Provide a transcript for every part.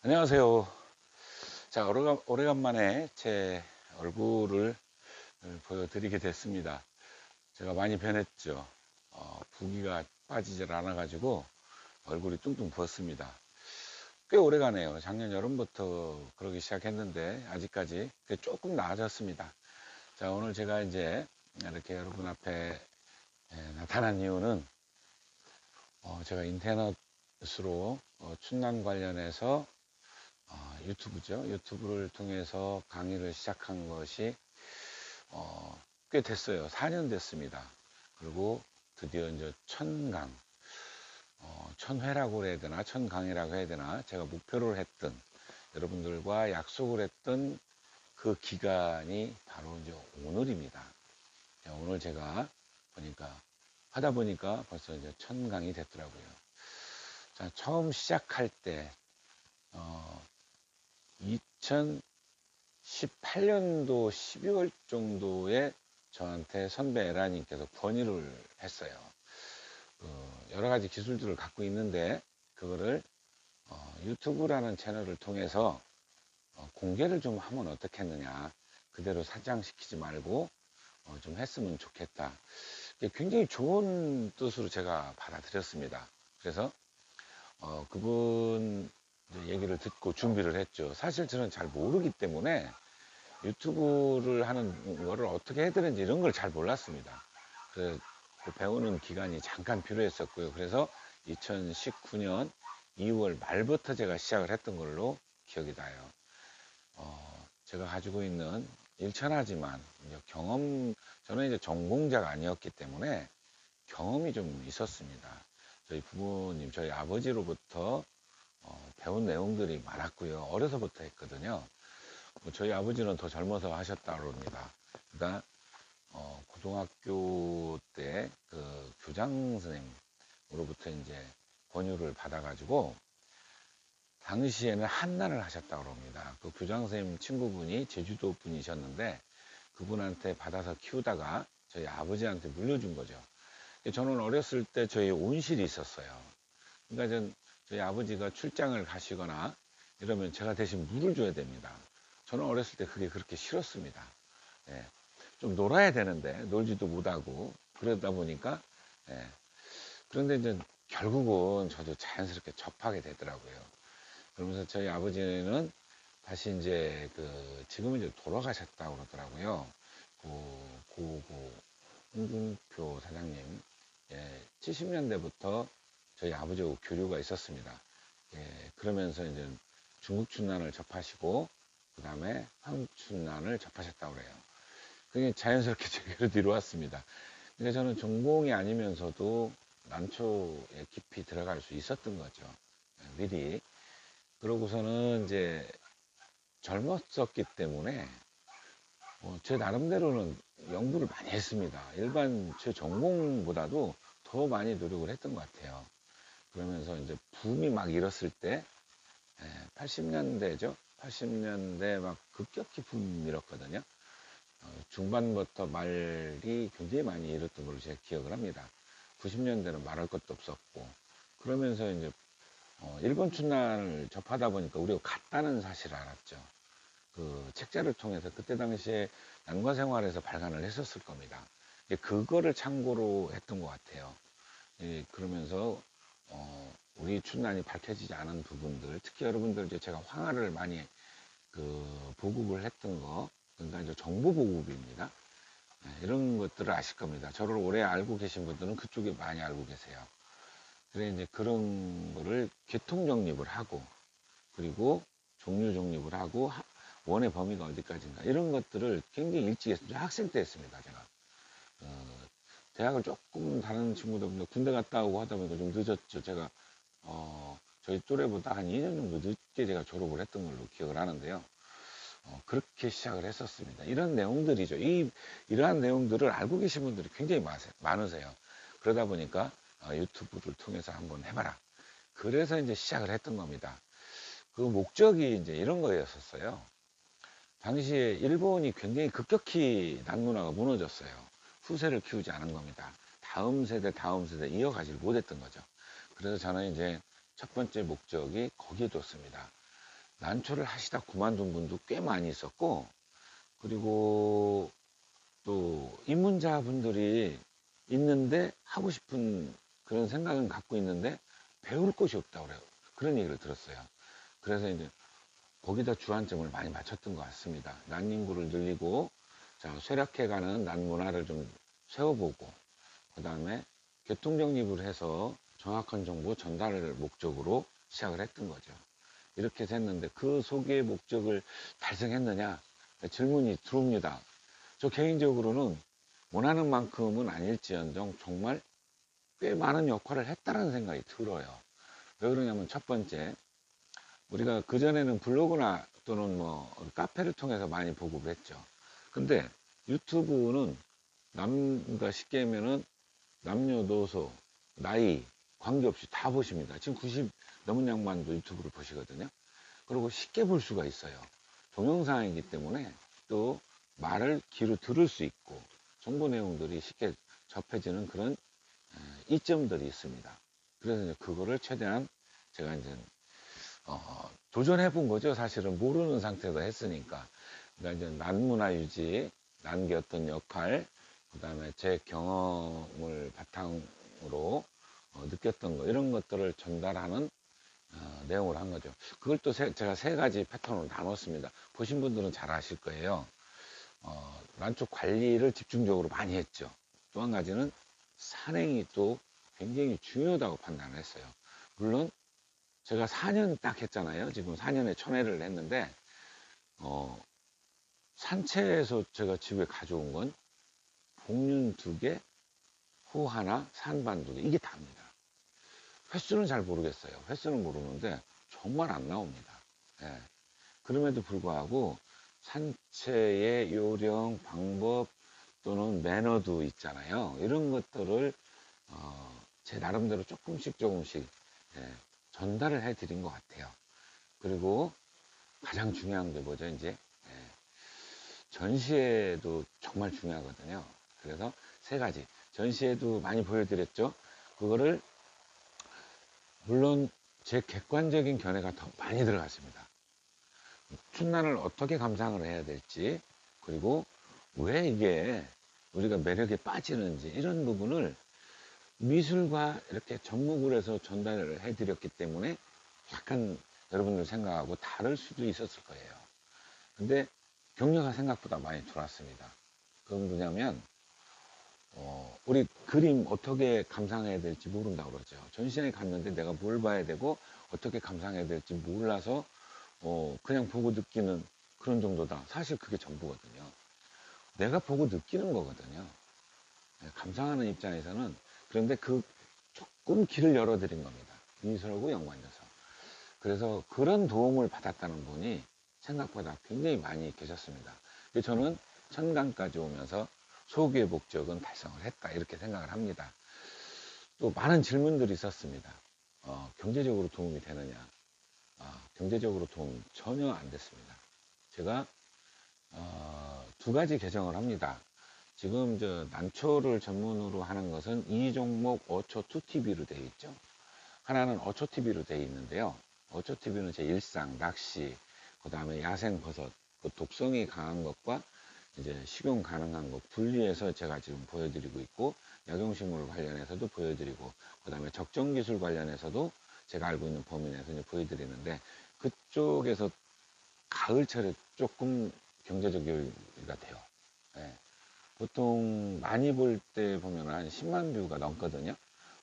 안녕하세요. 자, 오래간만에 제 얼굴을 보여드리게 됐습니다. 제가 많이 변했죠. 부기가 빠지질 않아가지고 얼굴이 뚱뚱 부었습니다. 꽤 오래가네요. 작년 여름부터 그러기 시작했는데 아직까지 조금 나아졌습니다. 자, 오늘 제가 이제 이렇게 여러분 앞에 나타난 이유는 제가 인터넷으로 춘남 관련해서 유튜브죠. 유튜브를 통해서 강의를 시작한 것이 꽤 됐어요. 4년 됐습니다. 그리고 드디어 이제 천강, 천회라고 해야 되나, 천강이라고 해야 되나, 제가 목표를 했던, 여러분들과 약속을 했던 그 기간이 바로 이제 오늘입니다. 오늘 제가 하다 보니까 벌써 이제 천강이 됐더라고요. 자, 처음 시작할 때, 2018년도 12월 정도에 저한테 선배 에라님께서 권유를 했어요. 여러 가지 기술들을 갖고 있는데 그거를 유튜브라는 채널을 통해서 공개를 좀 하면 어떻겠느냐. 그대로 사장시키지 말고 좀 했으면 좋겠다. 굉장히 좋은 뜻으로 제가 받아들였습니다. 그래서 그분 얘기를 듣고 준비를 했죠. 사실 저는 잘 모르기 때문에 유튜브를 하는 거를 어떻게 해야 되는지 이런 걸 잘 몰랐습니다. 그래서 그 배우는 기간이 잠깐 필요했었고요. 그래서 2019년 2월 말부터 제가 시작을 했던 걸로 기억이 나요. 제가 가지고 있는 일천하지만 이제 저는 이제 전공자가 아니었기 때문에 경험이 좀 있었습니다. 저희 부모님, 저희 아버지로부터 배운 내용들이 많았고요. 어려서부터 했거든요. 저희 아버지는 더 젊어서 하셨다고 합니다. 그러니까 고등학교 때 그 교장 선생님으로부터 이제 권유를 받아가지고 당시에는 한란을 하셨다고 합니다. 그 교장 선생님 친구분이 제주도 분이셨는데 그분한테 받아서 키우다가 저희 아버지한테 물려준 거죠. 저는 어렸을 때 저희 온실이 있었어요. 그러니까 저희 아버지가 출장을 가시거나 이러면 제가 대신 물을 줘야 됩니다. 저는 어렸을 때 그게 그렇게 싫었습니다. 예, 좀 놀아야 되는데 놀지도 못하고 그러다 보니까 예, 그런데 이제 결국은 저도 자연스럽게 접하게 되더라고요. 그러면서 저희 아버지는 다시 이제 지금은 이제 돌아가셨다고 그러더라고요. 고고 홍준표 사장님, 예, 70년대부터 저희 아버지하고 교류가 있었습니다. 예, 그러면서 이제 중국 춘난을 접하시고 그 다음에 한국 춘난을 접하셨다고 그래요. 그게 자연스럽게 제게로 뒤로 왔습니다. 그러니까 저는 전공이 아니면서도 난초에 깊이 들어갈 수 있었던 거죠. 예, 미리. 그러고서는 이제 젊었었기 때문에 제 나름대로는 연구를 많이 했습니다. 일반 제 전공보다도 더 많이 노력을 했던 것 같아요. 그러면서 이제 붐이 막 일었을 때 80년대죠. 80년대 막 급격히 붐이 일었거든요. 중반부터 말이 굉장히 많이 일었던 걸로 제가 기억을 합니다. 90년대는 말할 것도 없었고 그러면서 이제 일본 춘난을 접하다 보니까 우리가 같다는 사실을 알았죠. 그 책자를 통해서 그때 당시에 난과 생활에서 발간을 했었을 겁니다. 그거를 참고로 했던 것 같아요. 그러면서 우리 춘난이 밝혀지지 않은 부분들, 특히 여러분들 이제 제가 황하를 많이 보급을 했던 거, 그러니까 이제 정보 보급입니다. 이런 것들을 아실 겁니다. 저를 오래 알고 계신 분들은 그쪽에 많이 알고 계세요. 그래 이제 그런 거를 계통 정립을 하고 그리고 종류 정립을 하고 원의 범위가 어디까지인가 이런 것들을 굉장히 일찍 했습니다. 학생 때 했습니다. 제가 대학을 조금 다른 친구들보다 군대 갔다 오고 하다 보니까 좀 늦었죠. 제가 저희 또래보다 한 2년 정도 늦게 제가 졸업을 했던 걸로 기억을 하는데요. 그렇게 시작을 했었습니다. 이런 내용들이죠. 이러한 내용들을 알고 계신 분들이 굉장히 많으세요. 그러다 보니까 유튜브를 통해서 한번 해봐라. 그래서 이제 시작을 했던 겁니다. 그 목적이 이제 이런 거였었어요. 당시에 일본이 굉장히 급격히 난문화가 무너졌어요. 후세를 키우지 않은 겁니다. 다음 세대 이어가지를 못했던 거죠. 그래서 저는 이제 첫 번째 목적이 거기에 뒀습니다. 난초를 하시다 그만둔 분도 꽤 많이 있었고, 그리고 또 입문자분들이 있는데 하고 싶은 그런 생각은 갖고 있는데 배울 곳이 없다고 그래요. 그런 얘기를 들었어요. 그래서 이제 거기다 주안점을 많이 맞췄던 것 같습니다. 난 인구를 늘리고, 자, 쇠락해가는 난 문화를 좀 세워보고, 그 다음에 교통정립을 해서 정확한 정보 전달을 목적으로 시작을 했던 거죠. 이렇게 해서 했는데 그 소기의 목적을 달성했느냐? 질문이 들어옵니다. 저 개인적으로는 원하는 만큼은 아닐지언정 정말 꽤 많은 역할을 했다는 생각이 들어요. 왜 그러냐면 첫 번째, 우리가 그전에는 블로그나 또는 뭐 카페를 통해서 많이 보급을 했죠. 근데 유튜브는 그러니까 쉽게 하면은 남녀노소, 나이, 관계없이 다 보십니다. 지금 90 넘은 양반도 유튜브를 보시거든요. 그리고 쉽게 볼 수가 있어요. 동영상이기 때문에 또 말을 귀로 들을 수 있고 정보 내용들이 쉽게 접해지는 그런 이점들이 있습니다. 그래서 이제 그거를 최대한 제가 이제 도전해 본 거죠. 사실은 모르는 상태에서 했으니까. 그러니까 이제 난문화 유지, 난게 어떤 역할, 그 다음에 제 경험을 바탕으로 느꼈던 거, 이런 것들을 전달하는 내용을 한 거죠. 그걸 또 제가 세 가지 패턴으로 나눴습니다. 보신 분들은 잘 아실 거예요. 난초 관리를 집중적으로 많이 했죠. 또 한 가지는 산행이 또 굉장히 중요하다고 판단을 했어요. 물론 제가 4년 딱 했잖아요. 지금 4년에 천회를 했는데 산채에서 제가 집에 가져온 건 복륜 2개, 후 하나, 산반 2개, 이게 다입니다. 횟수는 잘 모르겠어요. 횟수는 모르는데 정말 안 나옵니다. 예. 그럼에도 불구하고 산채의 요령, 방법 또는 매너도 있잖아요. 이런 것들을 제 나름대로 조금씩 예, 전달을 해드린 것 같아요. 그리고 가장 중요한 게 뭐죠? 이제 전시회도 정말 중요하거든요. 그래서 세 가지 전시회도 많이 보여드렸죠. 그거를 물론 제 객관적인 견해가 더 많이 들어갔습니다. 춘난을 어떻게 감상을 해야 될지, 그리고 왜 이게 우리가 매력에 빠지는지, 이런 부분을 미술과 이렇게 접목을 해서 전달을 해드렸기 때문에 약간 여러분들 생각하고 다를 수도 있었을 거예요. 근데 격려가 생각보다 많이 들어왔습니다. 그건 뭐냐면 우리 그림 어떻게 감상해야 될지 모른다고 그러죠. 전시장에 갔는데 내가 뭘 봐야 되고 어떻게 감상해야 될지 몰라서 그냥 보고 느끼는 그런 정도다. 사실 그게 전부거든요. 내가 보고 느끼는 거거든요. 네, 감상하는 입장에서는. 그런데 그 조금 길을 열어드린 겁니다. 미술하고 연관돼서. 그래서 그런 도움을 받았다는 분이 생각보다 굉장히 많이 계셨습니다. 저는 천강까지 오면서 소기의 목적은 달성을 했다, 이렇게 생각을 합니다. 또 많은 질문들이 있었습니다. 경제적으로 도움이 되느냐? 경제적으로 도움 전혀 안 됐습니다. 제가 두 가지 개정을 합니다. 지금 저 난초를 전문으로 하는 것은 이 종목 어초 2TV로 되어 있죠. 하나는 어초 TV로 되어 있는데요. 어초 TV는 제 일상, 낚시, 그 다음에 야생 버섯, 그 독성이 강한 것과 이제 식용 가능한 것 분리해서 제가 지금 보여드리고 있고, 약용식물 관련해서도 보여드리고, 그 다음에 적정 기술 관련해서도 제가 알고 있는 범위 내에서 이제 보여드리는데, 그쪽에서 가을철에 조금 경제적 여유가 돼요. 예. 보통 많이 볼 때 보면 한 10만 뷰가 넘거든요.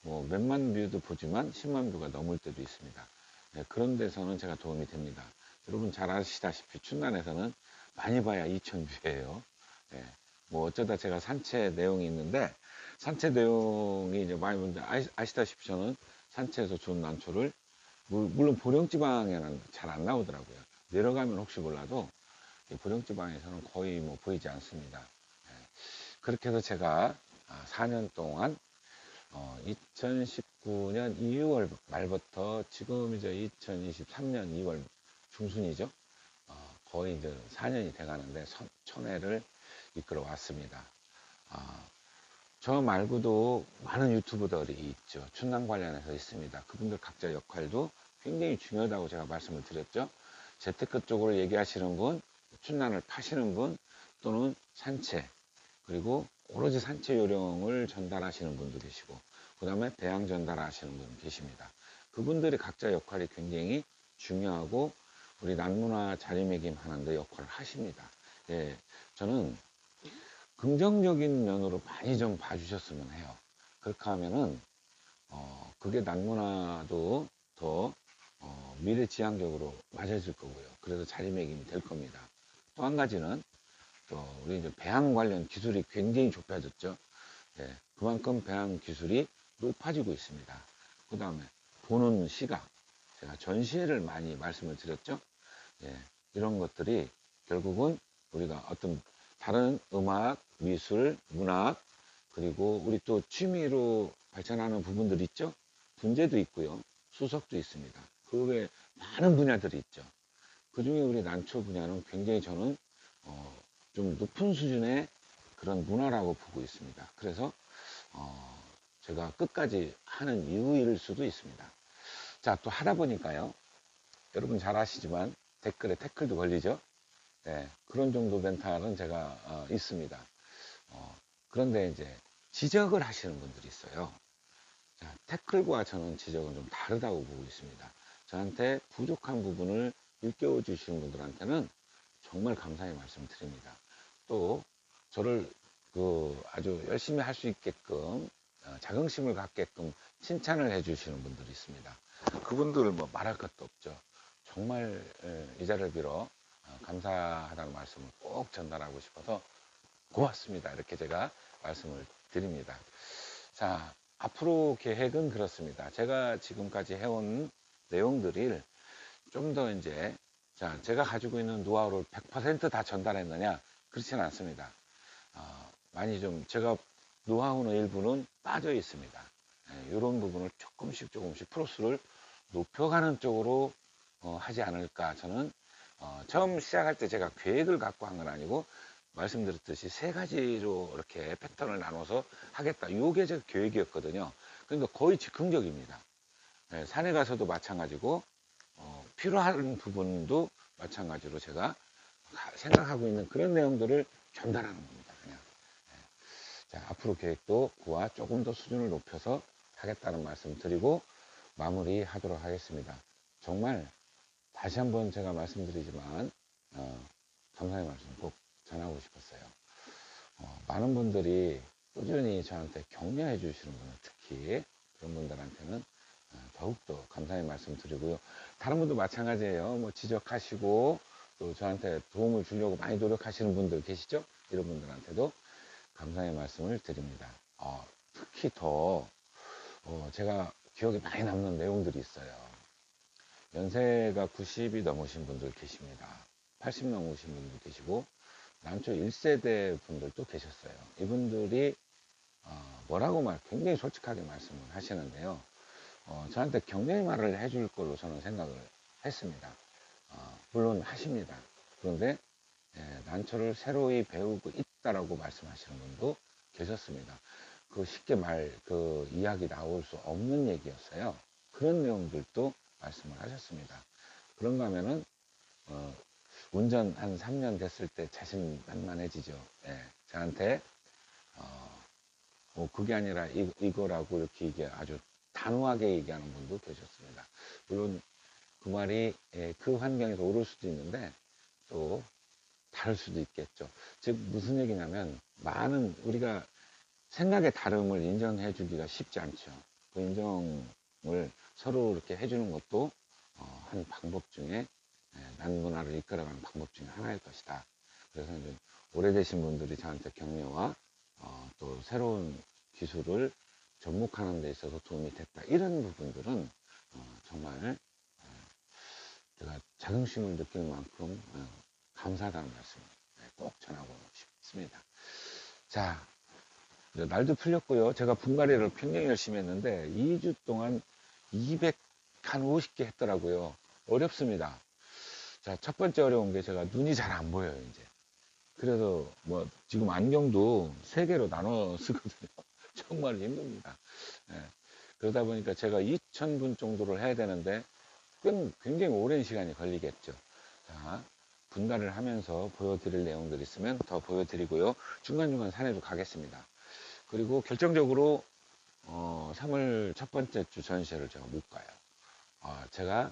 뭐 몇만 뷰도 보지만 10만 뷰가 넘을 때도 있습니다. 예, 그런 데서는 제가 도움이 됩니다. 여러분 잘 아시다시피 춘난에서는 많이 봐야 2,000뷰예요. 예, 뭐 어쩌다 제가 산채 내용이 있는데, 산채 내용이 이제 많이 보는데 아시다시피 저는 산채에서 좋은 난초를 물론 보령지방에는 잘 안 나오더라고요. 내려가면 혹시 몰라도 보령지방에서는 거의 뭐 보이지 않습니다. 예, 그렇게 해서 제가 4년 동안 2019년 2월 말부터 지금 이제 2023년 2월 중순이죠. 거의 이제 4년이 돼 가는데 천회를 이끌어 왔습니다. 저 말고도 많은 유튜버들이 있죠. 춘남 관련해서 있습니다. 그분들 각자 역할도 굉장히 중요하다고 제가 말씀을 드렸죠. 재테크 쪽으로 얘기하시는 분, 춘란을 파시는 분, 또는 산채, 그리고 오로지 산채 요령을 전달하시는 분도 계시고, 그 다음에 배양 전달하시는 분 계십니다. 그분들이 각자 역할이 굉장히 중요하고 우리 난문화 자리매김하는 데 역할을 하십니다. 예, 저는 긍정적인 면으로 많이 좀 봐주셨으면 해요. 그렇게 하면은 그게 난문화도 더 미래지향적으로 맞아질 거고요. 그래서 자리매김이 될 겁니다. 또 한 가지는 또 우리 이제 배양 관련 기술이 굉장히 좁혀졌죠. 예, 그만큼 배양 기술이 높아지고 있습니다. 그 다음에 보는 시각, 제가 전시회를 많이 말씀을 드렸죠. 예, 이런 것들이 결국은 우리가 어떤 다른 음악, 미술, 문학, 그리고 우리 또 취미로 발전하는 부분들이 있죠. 분재도 있고요. 수석도 있습니다. 그 외에 많은 분야들이 있죠. 그 중에 우리 난초 분야는 굉장히 저는 좀 높은 수준의 그런 문화라고 보고 있습니다. 그래서 제가 끝까지 하는 이유일 수도 있습니다. 자, 또 하다 보니까요. 여러분 잘 아시지만 댓글에 태클도 걸리죠. 네, 그런 정도 멘탈은 제가 있습니다. 그런데 이제 지적을 하시는 분들이 있어요. 자, 태클과 저는 지적은 좀 다르다고 보고 있습니다. 저한테 부족한 부분을 일깨워 주시는 분들한테는 정말 감사의 말씀 드립니다. 또 저를 아주 열심히 할 수 있게끔 자긍심을 갖게끔 칭찬을 해 주시는 분들이 있습니다. 그분들을 뭐 말할 것도 없죠. 정말 이 자리를 빌어 감사하다는 말씀을 꼭 전달하고 싶어서 고맙습니다. 이렇게 제가 말씀을 드립니다. 자, 앞으로 계획은 그렇습니다. 제가 지금까지 해온 내용들을 좀 더 이제, 자, 제가 가지고 있는 노하우를 100%다 전달했느냐? 그렇지는 않습니다. 많이 좀, 제가 노하우는 일부는 빠져 있습니다. 이런 부분을 조금씩 프로스를 높여가는 쪽으로 하지 않을까. 저는 처음 시작할 때 제가 계획을 갖고 한 건 아니고, 말씀드렸듯이 세 가지로 이렇게 패턴을 나눠서 하겠다. 요게 제 계획이었거든요. 그러니까 거의 즉흥적입니다. 산에 가서도 마찬가지고, 필요한 부분도 마찬가지로 제가 생각하고 있는 그런 내용들을 전달하는 겁니다. 그냥. 자, 앞으로 계획도 그와 조금 더 수준을 높여서 하겠다는 말씀 드리고 마무리하도록 하겠습니다. 정말 다시 한번 제가 말씀드리지만 감사의 말씀 꼭 전하고 싶었어요. 많은 분들이 꾸준히 저한테 격려해 주시는 분은 특히 그런 분들한테는 더욱더 감사의 말씀 드리고요. 다른 분도 마찬가지예요. 뭐 지적하시고 또 저한테 도움을 주려고 많이 노력하시는 분들 계시죠? 이런 분들한테도 감사의 말씀을 드립니다. 특히 더 제가 기억에 많이 남는 내용들이 있어요. 연세가 90이 넘으신 분들 계십니다. 80 넘으신 분도 계시고 난초 1세대 분들도 계셨어요. 이분들이 뭐라고 굉장히 솔직하게 말씀을 하시는데요. 저한테 격려의 말을 해줄 걸로 저는 생각을 했습니다. 물론 하십니다. 그런데 난초를 새로이 배우고 있다라고 말씀하시는 분도 계셨습니다. 쉽게 그 이야기 나올 수 없는 얘기였어요. 그런 내용들도 말씀을 하셨습니다. 그런가 하면은 운전 한 3년 됐을 때 자신만만해지죠. 저한테 그게 아니라 이거라고 이렇게 아주 단호하게 얘기하는 분도 계셨습니다. 물론 그 말이 그 환경에서 옳을 수도 있는데 또 다를 수도 있겠죠. 즉 무슨 얘기냐면 많은 우리가 생각의 다름을 인정해 주기가 쉽지 않죠. 그 인정을 서로 이렇게 해주는 것도 한 방법 중에 난문화를 이끌어가는 방법 중에 하나일 것이다. 그래서 이제 오래되신 분들이 저한테 격려와 또 새로운 기술을 접목하는 데 있어서 도움이 됐다. 이런 부분들은 정말 제가 자긍심을 느낄 만큼 감사하다는 말씀을 꼭 전하고 싶습니다. 자, 날도 풀렸고요. 제가 분갈이를 굉장히 열심히 했는데 2주 동안 250개 했더라고요. 어렵습니다. 자, 첫 번째 어려운 게 제가 눈이 잘 안 보여요, 이제. 그래서 뭐 지금 안경도 3개로 나눠 쓰거든요. 정말 힘듭니다. 그러다 보니까 제가 2,000분 정도를 해야 되는데 굉장히 오랜 시간이 걸리겠죠. 자, 분갈이를 하면서 보여드릴 내용들이 있으면 더 보여드리고요. 중간중간 산에도 가겠습니다. 그리고 결정적으로 3월 첫 번째 주 전시회를 제가 못 가요. 제가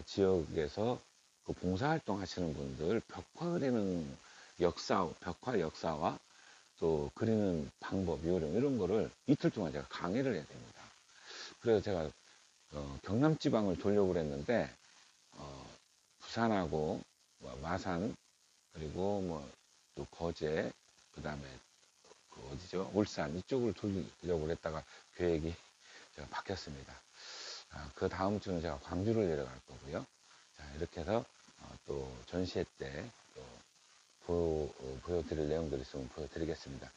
지역에서 그 봉사활동 하시는 분들 벽화 그리는 벽화 역사와 또 그리는 방법, 요령 이런 거를 이틀 동안 제가 강의를 해야 됩니다. 그래서 제가 경남 지방을 돌려고 그랬는데 부산하고 마산 그리고 뭐 또 거제 그다음에 그 어디죠? 울산 이쪽을 돌려고 했다가 계획이 제가 바뀌었습니다. 그 다음 주는 제가 광주를 내려갈 거고요. 자, 이렇게 해서 또 전시회 때 또 보여드릴 내용들이 있으면 보여드리겠습니다.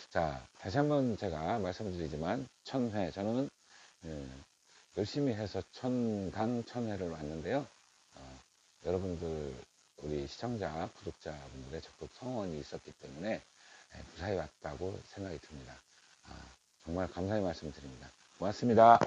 자, 다시 한번 제가 말씀드리지만 1000회 저는 열심히 해서 1000강 1000회를 왔는데요. 여러분들 우리 시청자 구독자분들의 적극 성원이 있었기 때문에 무사히 왔다고 생각이 듭니다. 정말 감사의 말씀 드립니다. 고맙습니다.